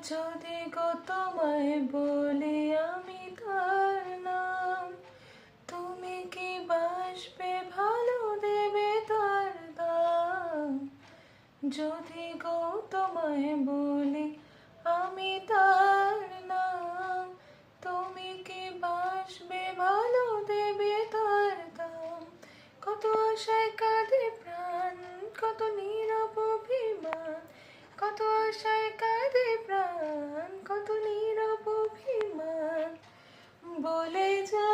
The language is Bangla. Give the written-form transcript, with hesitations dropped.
যদি গো তোমায় বলি আমি তার নাম, তুমি কি বাসবে ভালো দেবে তার দাম? যদি গো তোমায় বলি আমি তার নাম, তুমি কি বাসবে ভালো দেবে তার দাম? কত আশায় কাঁদে প্রাণ, কত নীরব অভিমান, কত আশায় কাঁদে প্রাণ, কত নীরব অভিমান, বলে যা